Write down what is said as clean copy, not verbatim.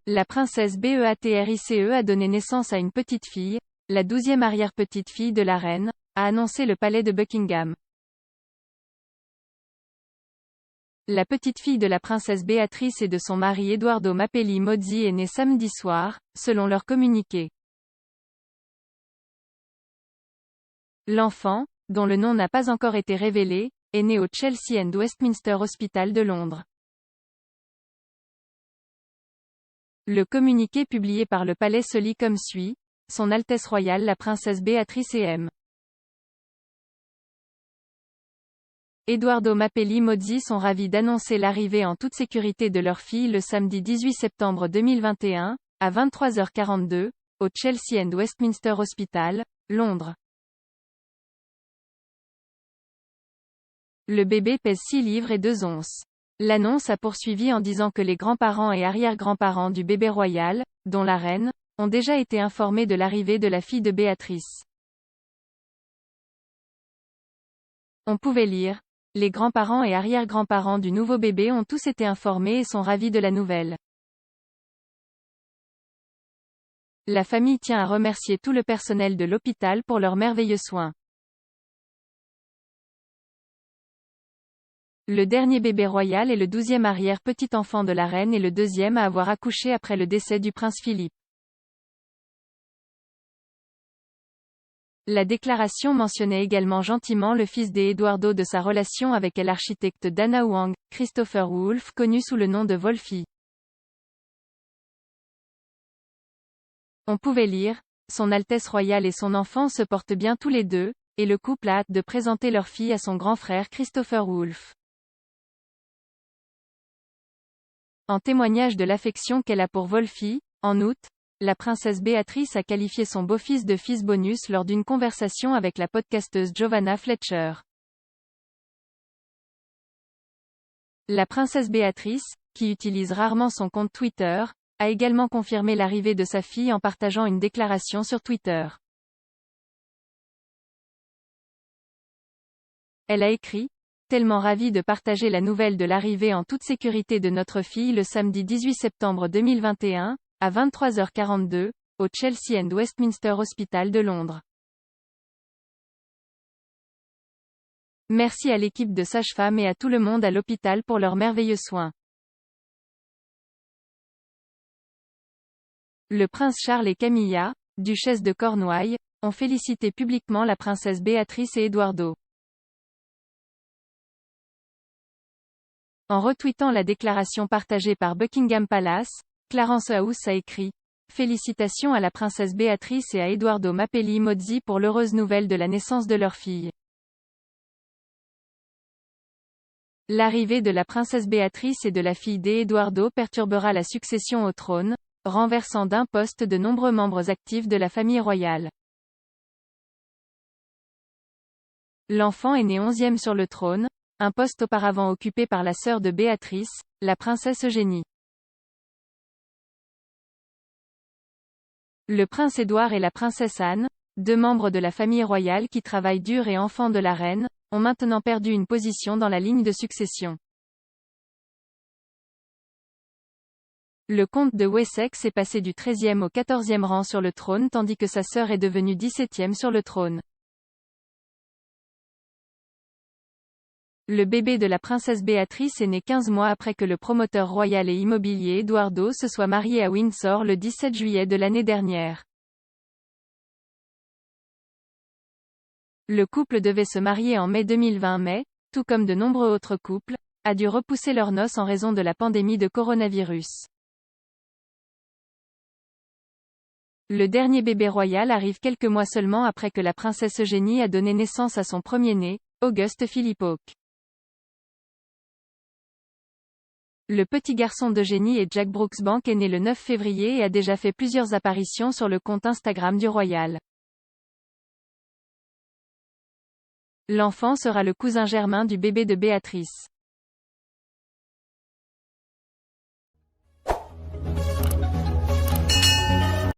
La princesse Beatrice a donné naissance à une petite fille, la 12e arrière-petite-fille de la reine, a annoncé le palais de Buckingham. La petite fille de la princesse Béatrice et de son mari Edoardo Mapelli Mozzi est née samedi soir, selon leur communiqué. L'enfant, dont le nom n'a pas encore été révélé, est né au Chelsea and Westminster Hospital de Londres. Le communiqué publié par le palais se lit comme suit: Son Altesse royale la princesse Béatrice et M. Edoardo Mapelli Mozzi sont ravis d'annoncer l'arrivée en toute sécurité de leur fille le samedi 18 septembre 2021, à 23h42, au Chelsea and Westminster Hospital, Londres. Le bébé pèse 6 livres et 2 onces. L'annonce a poursuivi en disant que les grands-parents et arrière-grands-parents du bébé royal, dont la reine, ont déjà été informés de l'arrivée de la fille de Béatrice. On pouvait lire: les grands-parents et arrière-grands-parents du nouveau bébé ont tous été informés et sont ravis de la nouvelle. La famille tient à remercier tout le personnel de l'hôpital pour leurs merveilleux soins. Le dernier bébé royal est le 12e arrière-petit-enfant de la reine et le 2e à avoir accouché après le décès du prince Philippe. La déclaration mentionnait également gentiment le fils d'Edoardo de sa relation avec l'architecte Dana Huang, Christopher Wolff, connu sous le nom de Wolfie. On pouvait lire: Son Altesse royale et son enfant se portent bien tous les deux, et le couple a hâte de présenter leur fille à son grand frère Christopher Wolff. En témoignage de l'affection qu'elle a pour Wolfie, en août, la princesse Béatrice a qualifié son beau-fils de fils bonus lors d'une conversation avec la podcasteuse Giovanna Fletcher. La princesse Béatrice, qui utilise rarement son compte Twitter, a également confirmé l'arrivée de sa fille en partageant une déclaration sur Twitter. Elle a écrit: Tellement ravie de partager la nouvelle de l'arrivée en toute sécurité de notre fille le samedi 18 septembre 2021, à 23h42, au Chelsea and Westminster Hospital de Londres. Merci à l'équipe de sages-femmes et à tout le monde à l'hôpital pour leurs merveilleux soins. Le prince Charles et Camilla, duchesse de Cornouailles, ont félicité publiquement la princesse Béatrice et Edoardo. En retweetant la déclaration partagée par Buckingham Palace, Clarence House a écrit: Félicitations à la princesse Béatrice et à Edoardo Mapelli Mozzi pour l'heureuse nouvelle de la naissance de leur fille. L'arrivée de la princesse Béatrice et de la fille d'Edoardo perturbera la succession au trône, renversant d'un poste de nombreux membres actifs de la famille royale. L'enfant est né 11e sur le trône, un poste auparavant occupé par la sœur de Béatrice, la princesse Eugénie. Le prince Édouard et la princesse Anne, deux membres de la famille royale qui travaillent dur et enfants de la reine, ont maintenant perdu une position dans la ligne de succession. Le comte de Wessex est passé du 13e au 14e rang sur le trône tandis que sa sœur est devenue 17e sur le trône. Le bébé de la princesse Béatrice est né 15 mois après que le promoteur royal et immobilier Edoardo se soit marié à Windsor le 17 juillet de l'année dernière. Le couple devait se marier en mai 2020 mais, tout comme de nombreux autres couples, a dû repousser leurs noces en raison de la pandémie de coronavirus. Le dernier bébé royal arrive quelques mois seulement après que la princesse Eugénie a donné naissance à son premier-né, Auguste Philippe. Le petit garçon d'Eugénie et Jack Brooksbank est né le 9 février et a déjà fait plusieurs apparitions sur le compte Instagram du royal. L'enfant sera le cousin germain du bébé de Béatrice.